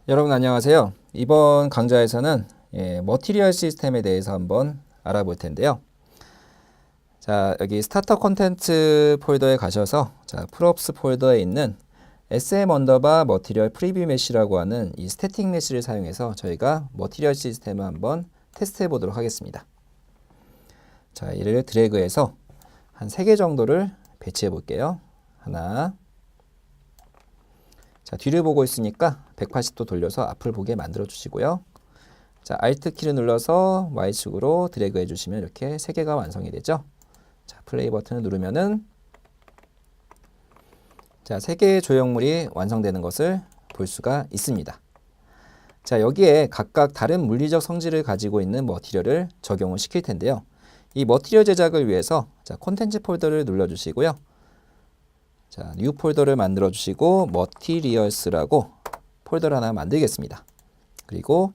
여러분 안녕하세요. 이번 강좌에서는 머티리얼 시스템에 대해서 한번 알아볼 텐데요. 자, 여기 스타터 콘텐츠 폴더에 가셔서 프롭스 폴더에 있는 sm 언더바 머티리얼 프리뷰 메시라고 하는 이 스태틱 메시를 사용해서 저희가 머티리얼 시스템을 한번 테스트해 보도록 하겠습니다. 자, 이를 드래그해서 한 3개 정도를 배치해 볼게요. 하나. 자, 뒤를 보고 있으니까 180도 돌려서 앞을 보게 만들어 주시고요. 자, Alt 키를 눌러서 Y축으로 드래그 해주시면 이렇게 3개가 완성이 되죠. 자, 플레이 버튼을 누르면은 자, 3개의 조형물이 완성되는 것을 볼 수가 있습니다. 자, 여기에 각각 다른 물리적 성질을 가지고 있는 머티리얼을 적용을 시킬 텐데요. 이 머티리얼 제작을 위해서 자, 콘텐츠 폴더를 눌러주시고요. 자, 뉴 폴더를 만들어 주시고 머티리얼스라고 폴더를 하나 만들겠습니다. 그리고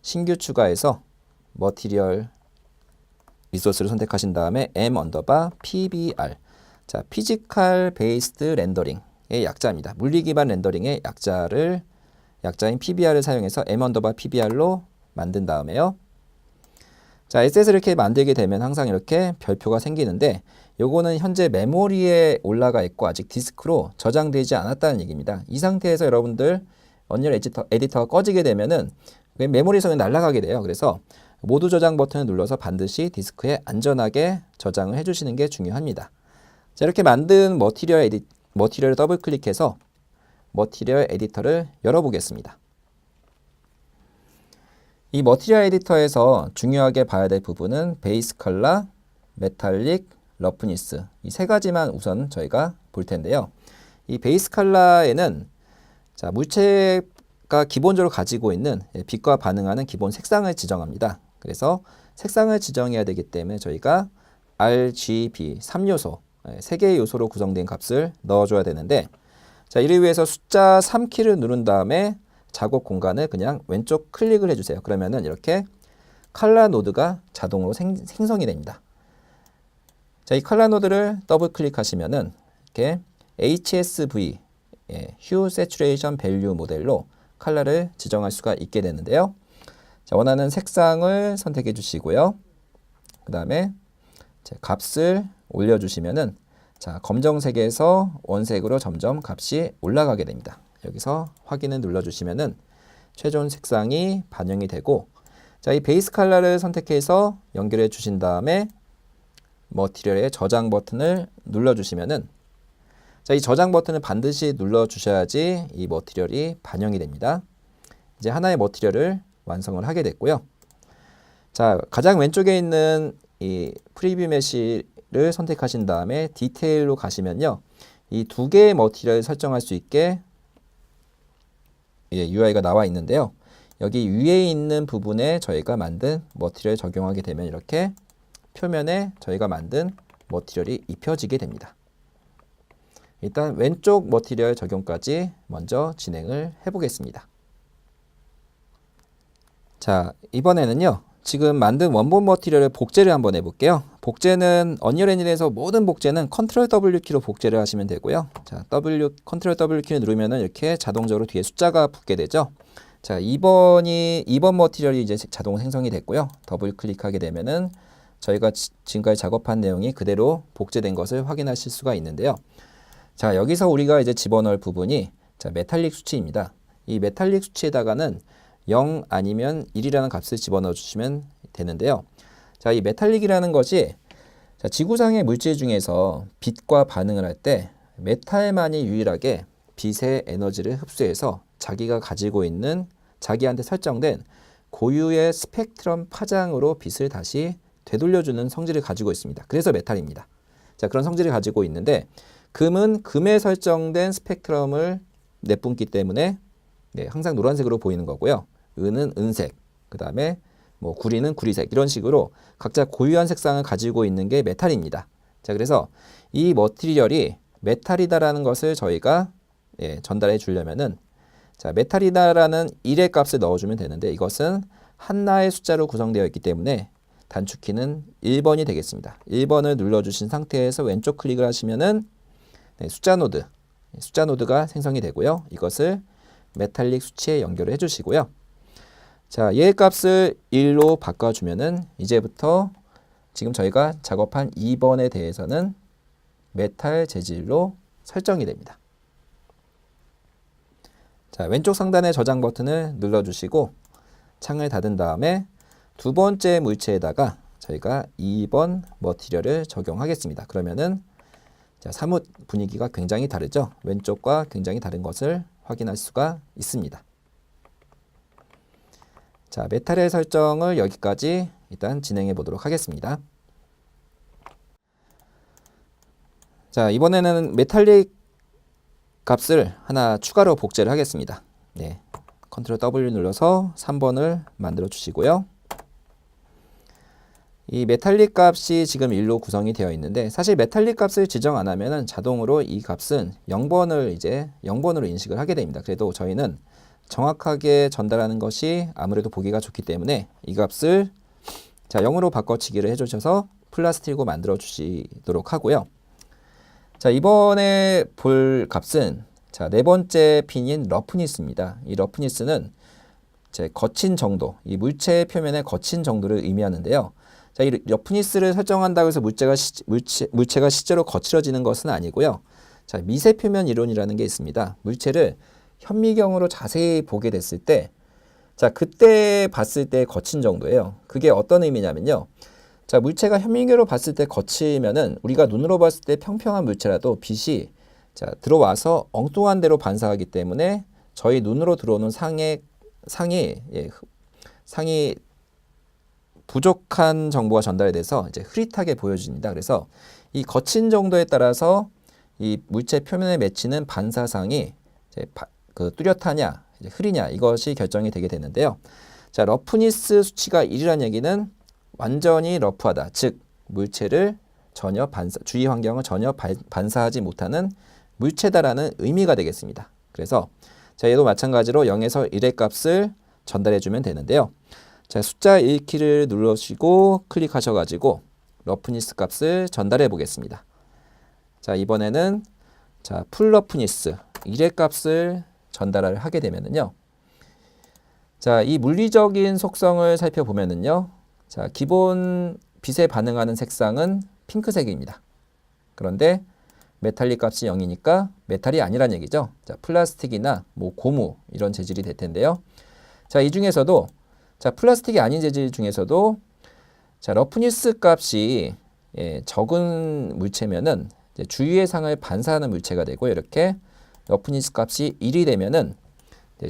신규 추가해서 머티리얼 리소스를 선택하신 다음에 m 언더바 pbr 자, 피지컬 베이스드 렌더링의 약자입니다. 물리 기반 렌더링의 약자인 pbr을 사용해서 m 언더바 pbr로 만든 다음에요. 자, SS를 이렇게 만들게 되면 항상 이렇게 별표가 생기는데 요거는 현재 메모리에 올라가 있고 아직 디스크로 저장되지 않았다는 얘기입니다. 이 상태에서 여러분들 언리얼 에디터가 꺼지게 되면은 메모리에서 날아가게 돼요. 그래서 모두 저장 버튼을 눌러서 반드시 디스크에 안전하게 저장을 해주시는 게 중요합니다. 자, 이렇게 만든 머티리얼을 더블 클릭해서 머티리얼 에디터를 열어보겠습니다. 이 머티리얼 에디터에서 중요하게 봐야 될 부분은 베이스 컬러, 메탈릭, 러프니스 이 3가지만 우선 저희가 볼 텐데요. 이 베이스 컬러에는 자, 물체가 기본적으로 가지고 있는 빛과 반응하는 기본 색상을 지정합니다. 그래서 색상을 지정해야 되기 때문에 저희가 RGB 3요소 3개의 요소로 구성된 값을 넣어줘야 되는데 자, 이를 위해서 숫자 3키를 누른 다음에 작업 공간을 그냥 왼쪽 클릭을 해주세요. 그러면은 이렇게 컬러 노드가 자동으로 생성이 됩니다. 자, 이 컬러 노드를 더블 클릭하시면은 이렇게 HSV Hue Saturation Value 모델로 컬러를 지정할 수가 있게 되는데요. 자, 원하는 색상을 선택해 주시고요. 그 다음에 값을 올려주시면은 자, 검정색에서 원색으로 점점 값이 올라가게 됩니다. 여기서 확인을 눌러주시면은 최종 색상이 반영이 되고 자, 이 베이스 컬러를 선택해서 연결해 주신 다음에 머티리얼의 저장 버튼을 눌러주시면은 자, 이 저장 버튼을 반드시 눌러주셔야지 이 머티리얼이 반영이 됩니다. 이제 하나의 머티리얼을 완성을 하게 됐고요. 자, 가장 왼쪽에 있는 이 프리뷰 메시를 선택하신 다음에 디테일로 가시면요. 이 2개의 머티리얼을 설정할 수 있게 UI가 나와 있는데요. 여기 위에 있는 부분에 저희가 만든 머티리얼을 적용하게 되면 이렇게 표면에 저희가 만든 머티리얼이 입혀지게 됩니다. 일단 왼쪽 머티리얼 적용까지 먼저 진행을 해보겠습니다. 자, 이번에는요. 지금 만든 원본 머티리얼을 복제를 한번 해볼게요. 복제는 언리얼 엔진에서 모든 복제는 컨트롤 W 키로 복제를 하시면 되고요. 자, 컨트롤 W 키를 누르면은 이렇게 자동적으로 뒤에 숫자가 붙게 되죠. 자, 2번 머티리얼이 이제 자동 생성이 됐고요. 더블 클릭하게 되면은 저희가 지금까지 작업한 내용이 그대로 복제된 것을 확인하실 수가 있는데요. 자, 여기서 우리가 이제 집어넣을 부분이 자, 메탈릭 수치입니다. 이 메탈릭 수치에다가는 0 아니면 1이라는 값을 집어넣어 주시면 되는데요. 자, 이 메탈릭이라는 것이 자, 지구상의 물질 중에서 빛과 반응을 할 때 메탈만이 유일하게 빛의 에너지를 흡수해서 자기가 가지고 있는 자기한테 설정된 고유의 스펙트럼 파장으로 빛을 다시 되돌려주는 성질을 가지고 있습니다. 그래서 메탈입니다. 자, 그런 성질을 가지고 있는데 금은 금에 설정된 스펙트럼을 내뿜기 때문에 항상 노란색으로 보이는 거고요. 은은 은색, 그 다음에 뭐 구리는 구리색 이런 식으로 각자 고유한 색상을 가지고 있는 게 메탈입니다. 자, 그래서 이 머티리얼이 메탈이다라는 것을 저희가 전달해 주려면은 자, 메탈이다라는 1의 값을 넣어주면 되는데 이것은 하나의 숫자로 구성되어 있기 때문에 단축키는 1번이 되겠습니다. 1번을 눌러주신 상태에서 왼쪽 클릭을 하시면은 숫자 노드가 생성이 되고요. 이것을 메탈릭 수치에 연결을 해주시고요. 자, 얘의 값을 1로 바꿔주면은 이제부터 지금 저희가 작업한 2번에 대해서는 메탈 재질로 설정이 됩니다. 자, 왼쪽 상단의 저장 버튼을 눌러주시고 창을 닫은 다음에 두 번째 물체에다가 저희가 2번 머티리얼을 적용하겠습니다. 그러면은 자, 사뭇 분위기가 굉장히 다르죠. 왼쪽과 굉장히 다른 것을 확인할 수가 있습니다. 자, 메탈의 설정을 여기까지 일단 진행해 보도록 하겠습니다. 자, 이번에는 메탈릭 값을 하나 추가로 복제를 하겠습니다. 네, 컨트롤 W 눌러서 3번을 만들어 주시고요. 이 메탈릭 값이 지금 1로 구성이 되어 있는데 사실 메탈릭 값을 지정 안 하면은 자동으로 이 값은 0번을 이제 0번으로 인식을 하게 됩니다. 그래도 저희는 정확하게 전달하는 것이 아무래도 보기가 좋기 때문에 이 값을 자 0으로 바꿔치기를 해주셔서 플라스틱으로 만들어 주시도록 하고요. 자, 이번에 볼 값은 자, 네 번째 핀인 러프니스입니다. 이 러프니스는 제 거친 정도, 이 물체 표면의 거친 정도를 의미하는데요. 자, 이 러프니스를 설정한다고 해서 물체가 실제로 거칠어지는 것은 아니고요. 자, 미세 표면 이론이라는 게 있습니다. 물체를 현미경으로 자세히 보게 됐을 때, 자, 그때 봤을 때 거친 정도예요. 그게 어떤 의미냐면요. 자, 물체가 현미경으로 봤을 때 거치면은 우리가 눈으로 봤을 때 평평한 물체라도 빛이 자, 들어와서 엉뚱한 데로 반사하기 때문에 저희 눈으로 들어오는 상이 부족한 정보가 전달이 돼서 이제 흐릿하게 보여집니다. 그래서 이 거친 정도에 따라서 이 물체 표면에 맺히는 반사상이 이제 뚜렷하냐, 이제 흐리냐 이것이 결정이 되게 되는데요. 자, 러프니스 수치가 1이라는 얘기는 완전히 러프하다, 즉 물체를 전혀 주위 환경을 전혀 반사하지 못하는 물체다라는 의미가 되겠습니다. 그래서 자, 얘도 마찬가지로 0에서 1의 값을 전달해 주면 되는데요. 자, 숫자 1키를 누르시고 클릭하셔가지고 러프니스 값을 전달해 보겠습니다. 자, 이번에는 자, 풀 러프니스 1의 값을 전달을 하게 되면은요. 자, 이 물리적인 속성을 살펴보면은요. 자, 기본 빛에 반응하는 색상은 핑크색입니다. 그런데 메탈릭 값이 0이니까 메탈이 아니란 얘기죠. 자, 플라스틱이나 뭐 고무 이런 재질이 될 텐데요. 자, 이 중에서도 자, 플라스틱이 아닌 재질 중에서도 자, 러프니스 값이 적은 물체면은 이제 주위의 상을 반사하는 물체가 되고 이렇게 러프니스 값이 1이 되면은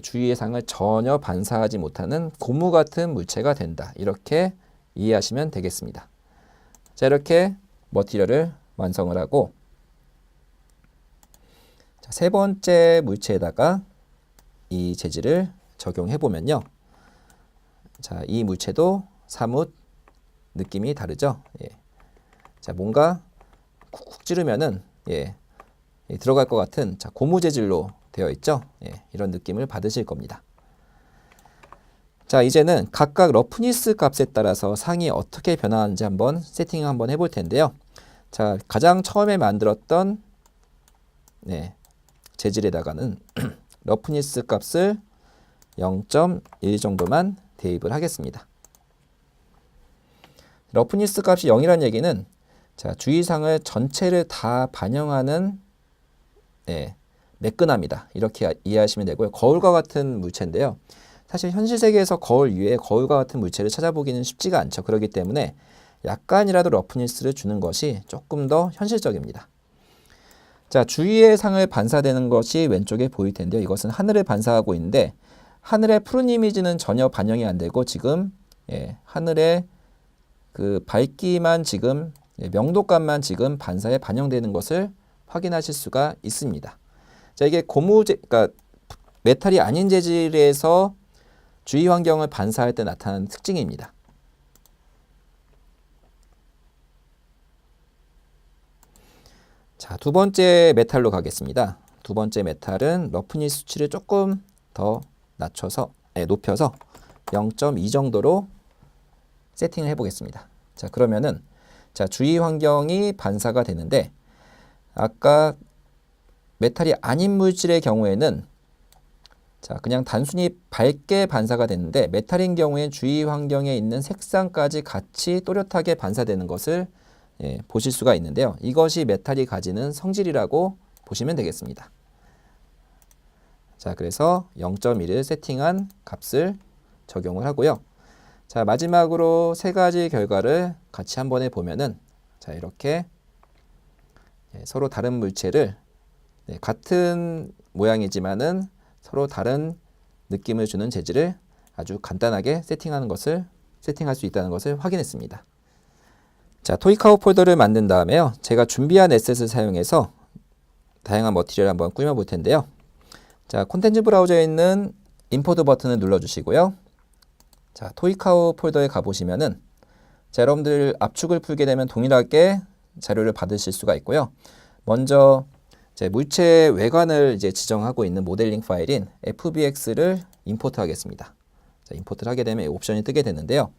주위의 상을 전혀 반사하지 못하는 고무 같은 물체가 된다. 이렇게 이해하시면 되겠습니다. 자, 이렇게 머티리얼을 완성을 하고 자, 세 번째 물체에다가 이 재질을 적용해 보면요. 자, 이 물체도 사뭇 느낌이 다르죠. 예. 자, 뭔가 쿡쿡 찌르면은 들어갈 것 같은 자, 고무 재질로 되어 있죠. 예, 이런 느낌을 받으실 겁니다. 자, 이제는 각각 러프니스 값에 따라서 상이 어떻게 변화하는지 한번 세팅을 한번 해볼 텐데요. 자, 가장 처음에 만들었던 재질에다가는 러프니스 값을 0.1 정도만 대입을 하겠습니다. 러프니스 값이 0이라는 얘기는 자, 주위상을 전체를 다 반영하는 매끈함이다. 이렇게 이해하시면 되고요. 거울과 같은 물체인데요. 사실 현실 세계에서 거울 위에 거울과 같은 물체를 찾아보기는 쉽지가 않죠. 그렇기 때문에 약간이라도 러프니스를 주는 것이 조금 더 현실적입니다. 자, 주위의 상을 반사되는 것이 왼쪽에 보일 텐데요. 이것은 하늘을 반사하고 있는데 하늘의 푸른 이미지는 전혀 반영이 안 되고 지금 하늘의 그 밝기만 지금 명도감만 지금 반사에 반영되는 것을 확인하실 수가 있습니다. 자, 이게 그러니까 메탈이 아닌 재질에서 주위 환경을 반사할 때 나타나는 특징입니다. 자, 두 번째 메탈로 가겠습니다. 두 번째 메탈은 러프니스 수치를 조금 더 높여서 0.2 정도로 세팅을 해보겠습니다. 자, 그러면은 자, 주위 환경이 반사가 되는데 아까 메탈이 아닌 물질의 경우에는 자, 그냥 단순히 밝게 반사가 되는데 메탈인 경우엔 주위 환경에 있는 색상까지 같이 또렷하게 반사되는 것을 보실 수가 있는데요. 이것이 메탈이 가지는 성질이라고 보시면 되겠습니다. 자, 그래서 0.1을 세팅한 값을 적용을 하고요. 자, 마지막으로 세 가지 결과를 같이 한번 해보면은, 자, 이렇게 서로 다른 물체를 같은 모양이지만은 서로 다른 느낌을 주는 재질을 아주 간단하게 세팅할 수 있다는 것을 확인했습니다. 자, 토이카우 폴더를 만든 다음에요. 제가 준비한 에셋을 사용해서 다양한 머티리얼을 한번 꾸며 볼 텐데요. 자, 콘텐츠 브라우저에 있는 임포트 버튼을 눌러주시고요. 자, 토이카우 폴더에 가보시면은, 자, 여러분들 압축을 풀게 되면 동일하게 자료를 받으실 수가 있고요. 먼저 물체 외관을 지정하고 있는 모델링 파일인 fbx를 임포트 하겠습니다. 자, 임포트를 하게 되면 이 옵션이 뜨게 되는데요.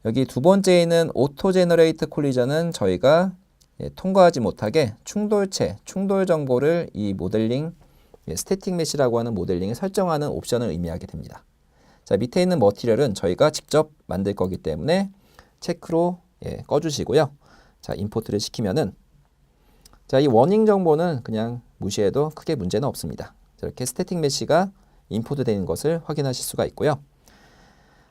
여기 두 번째에 있는 오토 제너레이트 콜리전은 저희가 통과하지 못하게 충돌 정보를 이 모델링 스태틱 메시라고 하는 모델링에 설정하는 옵션을 의미하게 됩니다. 자, 밑에 있는 머티리얼은 저희가 직접 만들 거기 때문에 체크로 꺼주시고요. 자, 임포트를 시키면은, 자, 이 워닝 정보는 그냥 무시해도 크게 문제는 없습니다. 이렇게 스태틱 메시가 임포트 되는 것을 확인하실 수가 있고요.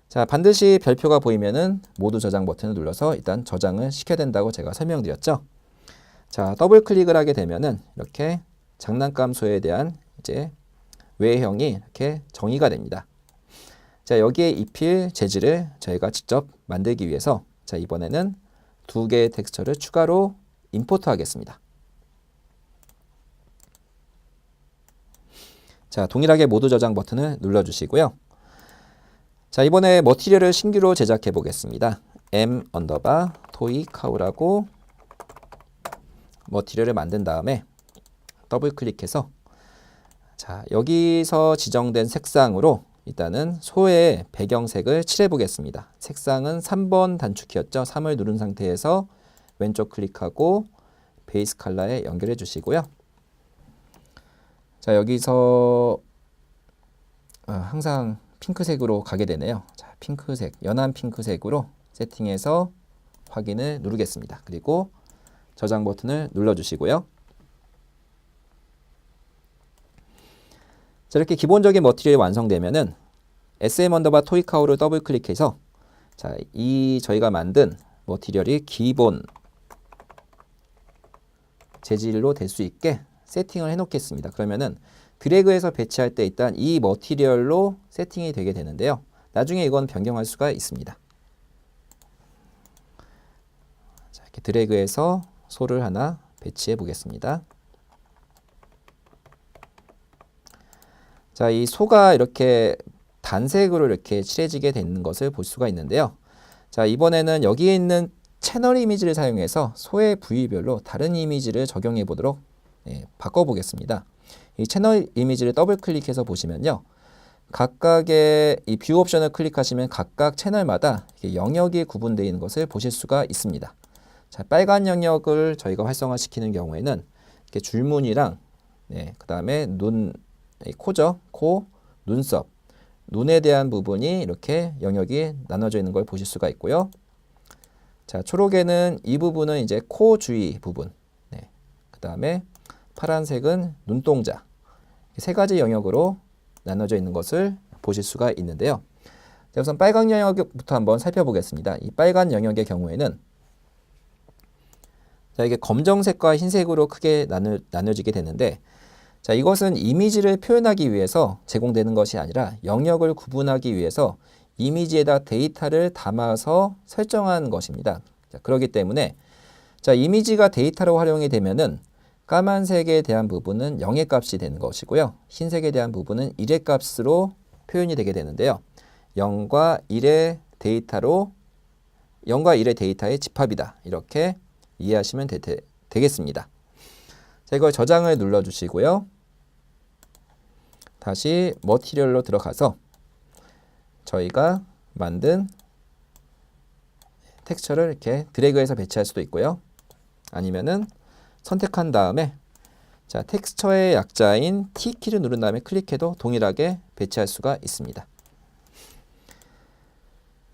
자, 반드시 별표가 보이면은 모두 저장 버튼을 눌러서 일단 저장을 시켜야 된다고 제가 설명드렸죠. 자, 더블 클릭을 하게 되면은 이렇게 장난감 소에 대한 외형이 이렇게 정의가 됩니다. 자, 여기에 입힐 재질을 저희가 직접 만들기 위해서, 자, 이번에는 두 개의 텍스처를 추가로 임포트 하겠습니다. 자, 동일하게 모두 저장 버튼을 눌러주시고요. 자, 이번에 머티리얼을 신규로 제작해 보겠습니다. m_toycow라고 머티리얼을 만든 다음에 더블 클릭해서, 자, 여기서 지정된 색상으로 일단은 소의 배경색을 칠해 보겠습니다. 색상은 3번 단축키였죠. 3을 누른 상태에서 왼쪽 클릭하고 베이스 컬러에 연결해 주시고요. 자, 여기서 항상 핑크색으로 가게 되네요. 자, 핑크색, 연한 핑크색으로 세팅해서 확인을 누르겠습니다. 그리고 저장 버튼을 눌러주시고요. 자, 이렇게 기본적인 머티리얼이 완성되면은 SM_toycow를 더블 클릭해서, 자, 이 저희가 만든 머티리얼이 기본 재질로 될 수 있게 세팅을 해 놓겠습니다. 그러면은 드래그해서 배치할 때 일단 이 머티리얼로 세팅이 되게 되는데요. 나중에 이건 변경할 수가 있습니다. 자, 이렇게 드래그해서 소를 하나 배치해 보겠습니다. 자, 이 소가 이렇게 단색으로 이렇게 칠해지게 되는 것을 볼 수가 있는데요. 자, 이번에는 여기에 있는 채널 이미지를 사용해서 소의 부위별로 다른 이미지를 적용해 보도록 바꿔보겠습니다. 이 채널 이미지를 더블 클릭해서 보시면요. 각각의 이 뷰 옵션을 클릭하시면 각각 채널마다 영역이 구분되어 있는 것을 보실 수가 있습니다. 자, 빨간 영역을 저희가 활성화시키는 경우에는 이렇게 줄무늬랑, 그 다음에 코죠. 코, 눈썹, 눈에 대한 부분이 이렇게 영역이 나눠져 있는 걸 보실 수가 있고요. 자, 초록에는 이 부분은 코 주위 부분, 그 다음에 파란색은 눈동자, 세 가지 영역으로 나눠져 있는 것을 보실 수가 있는데요. 자, 우선 빨간 영역부터 한번 살펴보겠습니다. 이 빨간 영역의 경우에는, 자, 이게 검정색과 흰색으로 크게 나눠지게 되는데, 자, 이것은 이미지를 표현하기 위해서 제공되는 것이 아니라 영역을 구분하기 위해서 이미지에다 데이터를 담아서 설정한 것입니다. 자, 그렇기 때문에, 자, 이미지가 데이터로 활용이 되면은 까만색에 대한 부분은 0의 값이 되는 것이고요. 흰색에 대한 부분은 1의 값으로 표현이 되게 되는데요. 0과 1의 데이터의 집합이다. 이렇게 이해하시면 되겠습니다. 자, 이걸 저장을 눌러주시고요. 다시 머티리얼로 들어가서 저희가 만든 텍스처를 이렇게 드래그해서 배치할 수도 있고요. 아니면은 선택한 다음에, 자, 텍스처의 약자인 T키를 누른 다음에 클릭해도 동일하게 배치할 수가 있습니다. 자,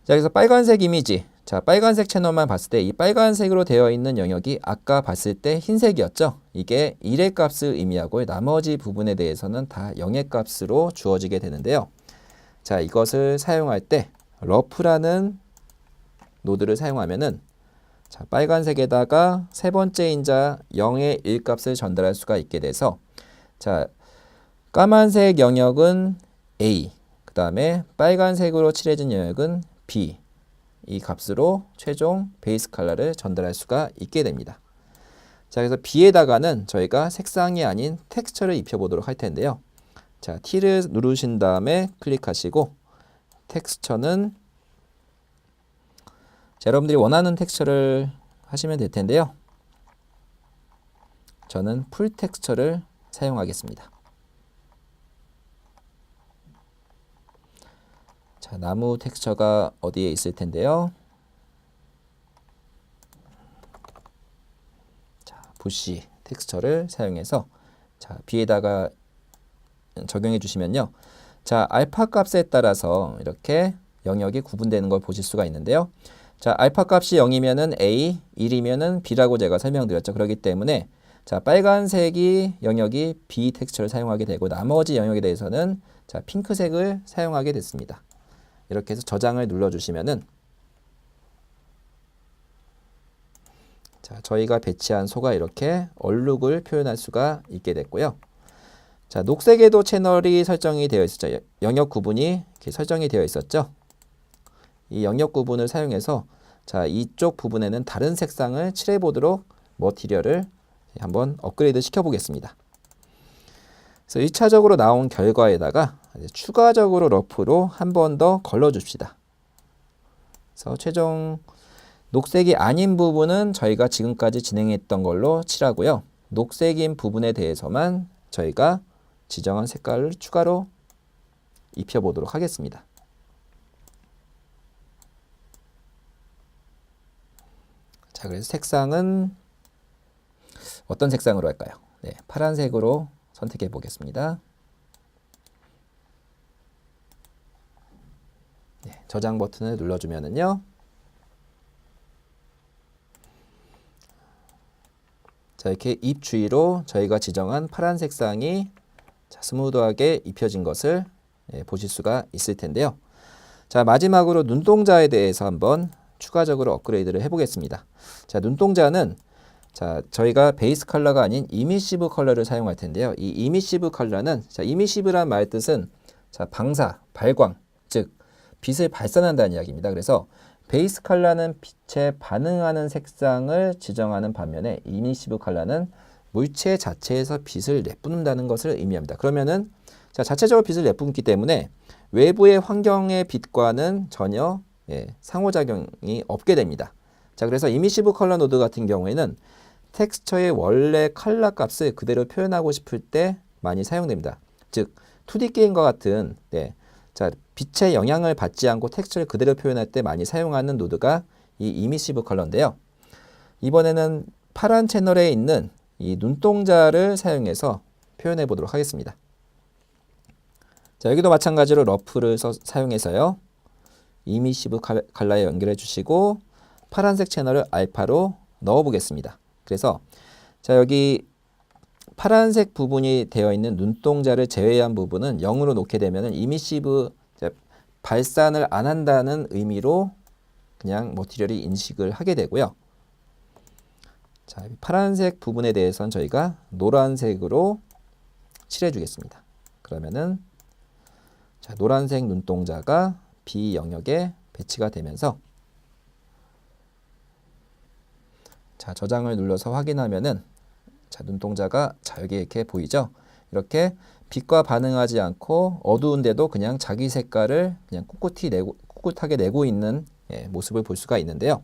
그래서 빨간색 이미지. 자, 빨간색 채널만 봤을 때 이 빨간색으로 되어 있는 영역이 아까 봤을 때 흰색이었죠. 이게 1의 값을 의미하고 나머지 부분에 대해서는 다 0의 값으로 주어지게 되는데요. 자, 이것을 사용할 때 러프라는 노드를 사용하면은 자, 빨간색에다가 세 번째 인자 0의 1 값을 전달할 수가 있게 돼서 자, 까만색 영역은 A, 그 다음에 빨간색으로 칠해진 영역은 B, 이 값으로 최종 베이스 컬러를 전달할 수가 있게 됩니다. 자, 그래서 B에다가는 저희가 색상이 아닌 텍스처를 입혀보도록 할 텐데요. 자, T를 누르신 다음에 클릭하시고 텍스처는 자, 여러분들이 원하는 텍스처를 하시면 될 텐데요. 저는 풀 텍스처를 사용하겠습니다. 자, 나무 텍스처가 어디에 있을 텐데요. 자, 부시 텍스처를 사용해서 자, B에다가 적용해 주시면요. 자, 알파 값에 따라서 이렇게 영역이 구분되는 걸 보실 수가 있는데요. 자, 알파 값이 0이면은 A, 1이면은 B라고 제가 설명드렸죠. 그렇기 때문에 자, 빨간색이 영역이 B 텍스처를 사용하게 되고 나머지 영역에 대해서는 자, 핑크색을 사용하게 됐습니다. 이렇게 해서 저장을 눌러주시면은 자, 저희가 배치한 소가 이렇게 얼룩을 표현할 수가 있게 됐고요. 자, 녹색에도 채널이 설정이 되어 있었죠. 영역 구분이 이렇게 설정이 되어 있었죠. 이 영역 구분을 사용해서 자, 이쪽 부분에는 다른 색상을 칠해 보도록 머티리얼을 한번 업그레이드 시켜 보겠습니다. 그래서 1차적으로 나온 결과에다가 추가적으로 러프로 한 번 더 걸러 줍시다. 그래서 최종 녹색이 아닌 부분은 저희가 지금까지 진행했던 걸로 칠하고요. 녹색인 부분에 대해서만 저희가 지정한 색깔을 추가로 입혀 보도록 하겠습니다. 자, 그래서 색상은 어떤 색상으로 할까요? 네, 파란색으로 선택해 보겠습니다. 네, 저장 버튼을 눌러주면은요. 자, 이렇게 입 주위로 저희가 지정한 파란 색상이 자, 스무드하게 입혀진 것을 보실 수가 있을 텐데요. 자, 마지막으로 눈동자에 대해서 한번 추가적으로 업그레이드를 해보겠습니다. 자, 눈동자는 자, 저희가 베이스 컬러가 아닌 이미시브 컬러를 사용할 텐데요. 이 이미시브 컬러는 자, 이미시브란 말 뜻은 자, 방사, 발광, 즉 빛을 발산한다는 이야기입니다. 그래서 베이스 컬러는 빛에 반응하는 색상을 지정하는 반면에 이미시브 컬러는 물체 자체에서 빛을 내뿜는다는 것을 의미합니다. 그러면은 자, 자체적으로 빛을 내뿜기 때문에 외부의 환경의 빛과는 전혀 상호작용이 없게 됩니다. 자, 그래서 이미시브 컬러 노드 같은 경우에는 텍스처의 원래 컬러 값을 그대로 표현하고 싶을 때 많이 사용됩니다. 즉 2D 게임과 같은 자, 빛의 영향을 받지 않고 텍스처를 그대로 표현할 때 많이 사용하는 노드가 이 이미시브 컬러인데요. 이번에는 파란 채널에 있는 이 눈동자를 사용해서 표현해 보도록 하겠습니다. 자, 여기도 마찬가지로 러프를 사용해서요. 이미시브 컬러에 연결해 주시고 파란색 채널을 알파로 넣어 보겠습니다. 그래서 자, 여기 파란색 부분이 되어 있는 눈동자를 제외한 부분은 0으로 놓게 되면 이미시브 발산을 안 한다는 의미로 그냥 머티리얼이 인식을 하게 되고요. 자, 파란색 부분에 대해서는 저희가 노란색으로 칠해 주겠습니다. 그러면은 자, 노란색 눈동자가 B 영역에 배치가 되면서 자, 저장을 눌러서 확인하면은 자, 눈동자가 자, 여기 이렇게 보이죠? 이렇게 빛과 반응하지 않고 어두운데도 그냥 자기 색깔을 그냥 꿋꿋하게 내고 있는 모습을 볼 수가 있는데요.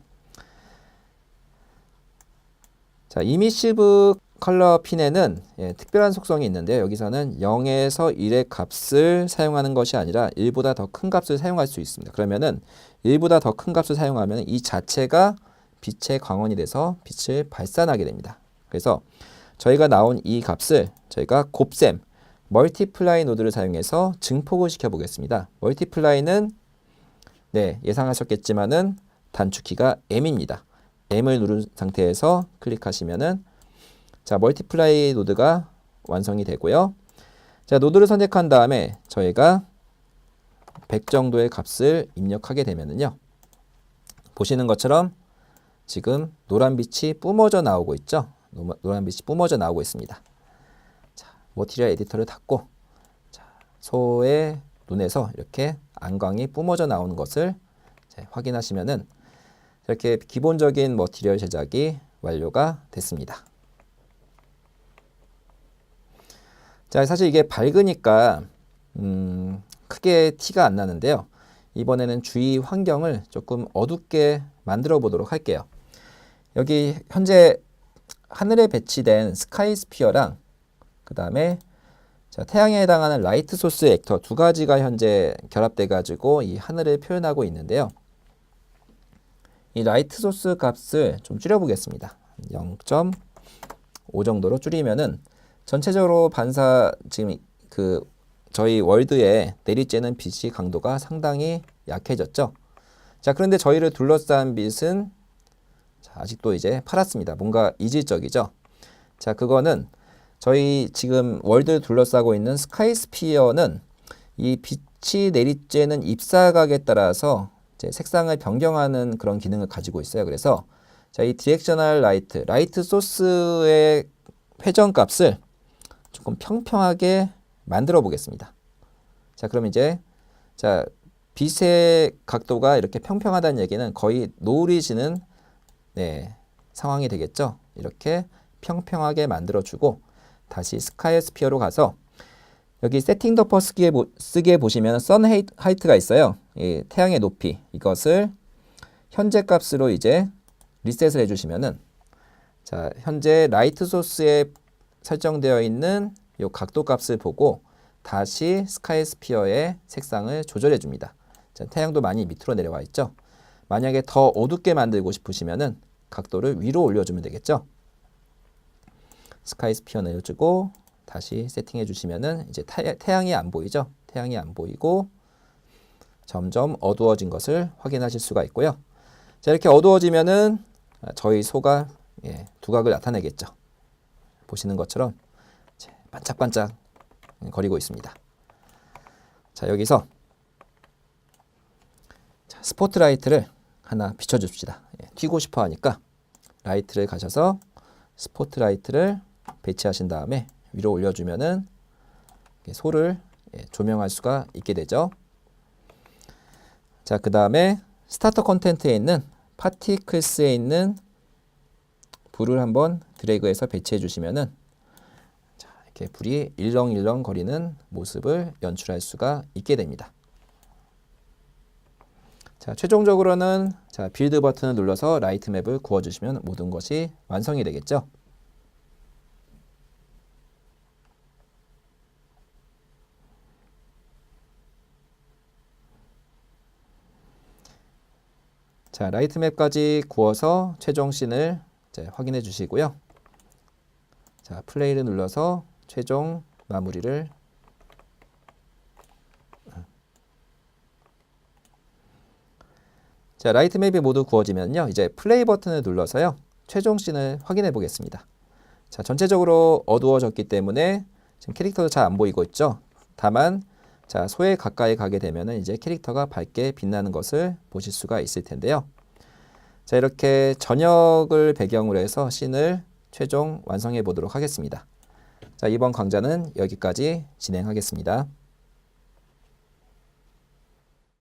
자, 이미시브 컬러 핀에는 특별한 속성이 있는데요. 여기서는 0에서 1의 값을 사용하는 것이 아니라 1보다 더 큰 값을 사용할 수 있습니다. 그러면은 1보다 더 큰 값을 사용하면 이 자체가 빛의 광원이 돼서 빛을 발산하게 됩니다. 그래서 저희가 나온 이 값을 저희가 곱셈, 멀티플라이 노드를 사용해서 증폭을 시켜보겠습니다. 멀티플라이는 네, 예상하셨겠지만은 단축키가 M입니다. M을 누른 상태에서 클릭하시면은 자, 멀티플라이 노드가 완성이 되고요. 자, 노드를 선택한 다음에 저희가 100 정도의 값을 입력하게 되면은요. 보시는 것처럼 지금 노란빛이 뿜어져 나오고 있죠. 노란빛이 뿜어져 나오고 있습니다. 자, 머티리얼 에디터를 닫고 자, 소의 눈에서 이렇게 안광이 뿜어져 나오는 것을 확인하시면은 이렇게 기본적인 머티리얼 제작이 완료가 됐습니다. 자, 사실 이게 밝으니까 크게 티가 안 나는데요. 이번에는 주위 환경을 조금 어둡게 만들어 보도록 할게요. 여기 현재 하늘에 배치된 스카이스피어랑 그 다음에 태양에 해당하는 라이트 소스 액터 두 가지가 현재 결합돼 가지고 이 하늘을 표현하고 있는데요. 이 라이트 소스 값을 좀 줄여보겠습니다. 0.5 정도로 줄이면은 전체적으로 반사 지금 저희 월드에 내리쬐는 빛이 강도가 상당히 약해졌죠. 자, 그런데 저희를 둘러싼 빛은 아직도 이제 파랗습니다. 뭔가 이질적이죠. 자, 그거는 저희 지금 월드를 둘러싸고 있는 스카이스피어는 이 빛이 내리쬐는 입사각에 따라서 이제 색상을 변경하는 그런 기능을 가지고 있어요. 그래서 자, 이 디렉셔널 라이트 소스의 회전값을 조금 평평하게 만들어 보겠습니다. 자, 그럼 이제 자, 빛의 각도가 이렇게 평평하다는 얘기는 거의 노을이 지는 네, 상황이 되겠죠. 이렇게 평평하게 만들어 주고 다시 스카이스피어로 가서 여기 세팅 더퍼 쓰기에 보시면 선 하이트가 있어요. 이 태양의 높이 이것을 현재 값으로 이제 리셋을 해주시면은 자, 현재 라이트 소스에 설정되어 있는 이 각도 값을 보고 다시 스카이스피어의 색상을 조절해 줍니다. 자, 태양도 많이 밑으로 내려와 있죠. 만약에 더 어둡게 만들고 싶으시면은 각도를 위로 올려주면 되겠죠. 스카이스피어 내려주고 다시 세팅해 주시면은 이제 태양이 안 보이죠. 태양이 안 보이고 점점 어두워진 것을 확인하실 수가 있고요. 자, 이렇게 어두워지면은 저희 소가 두각을 나타내겠죠. 보시는 것처럼 반짝반짝 거리고 있습니다. 자, 여기서 자, 스포트라이트를 하나 비춰줍시다. 튀고 싶어 하니까 라이트를 가셔서 스포트라이트를 배치하신 다음에 위로 올려주면은 소를 조명할 수가 있게 되죠. 자, 그 다음에 스타터 컨텐트에 있는 파티클스에 있는 불을 한번 드래그해서 배치해 주시면은 자, 이렇게 불이 일렁일렁 거리는 모습을 연출할 수가 있게 됩니다. 자, 최종적으로는 자, 빌드 버튼을 눌러서 라이트 맵을 구워주시면 모든 것이 완성이 되겠죠. 자, 라이트 맵까지 구워서 최종 씬을 확인해 주시고요. 자, 플레이를 눌러서 최종 마무리를 자, 라이트 맵이 모두 구워지면요. 이제 플레이 버튼을 눌러서요. 최종 씬을 확인해 보겠습니다. 자, 전체적으로 어두워졌기 때문에 지금 캐릭터도 잘 안 보이고 있죠. 다만 자, 소에 가까이 가게 되면은 이제 캐릭터가 밝게 빛나는 것을 보실 수가 있을 텐데요. 자, 이렇게 저녁을 배경으로 해서 씬을 최종 완성해 보도록 하겠습니다. 자, 이번 강좌는 여기까지 진행하겠습니다.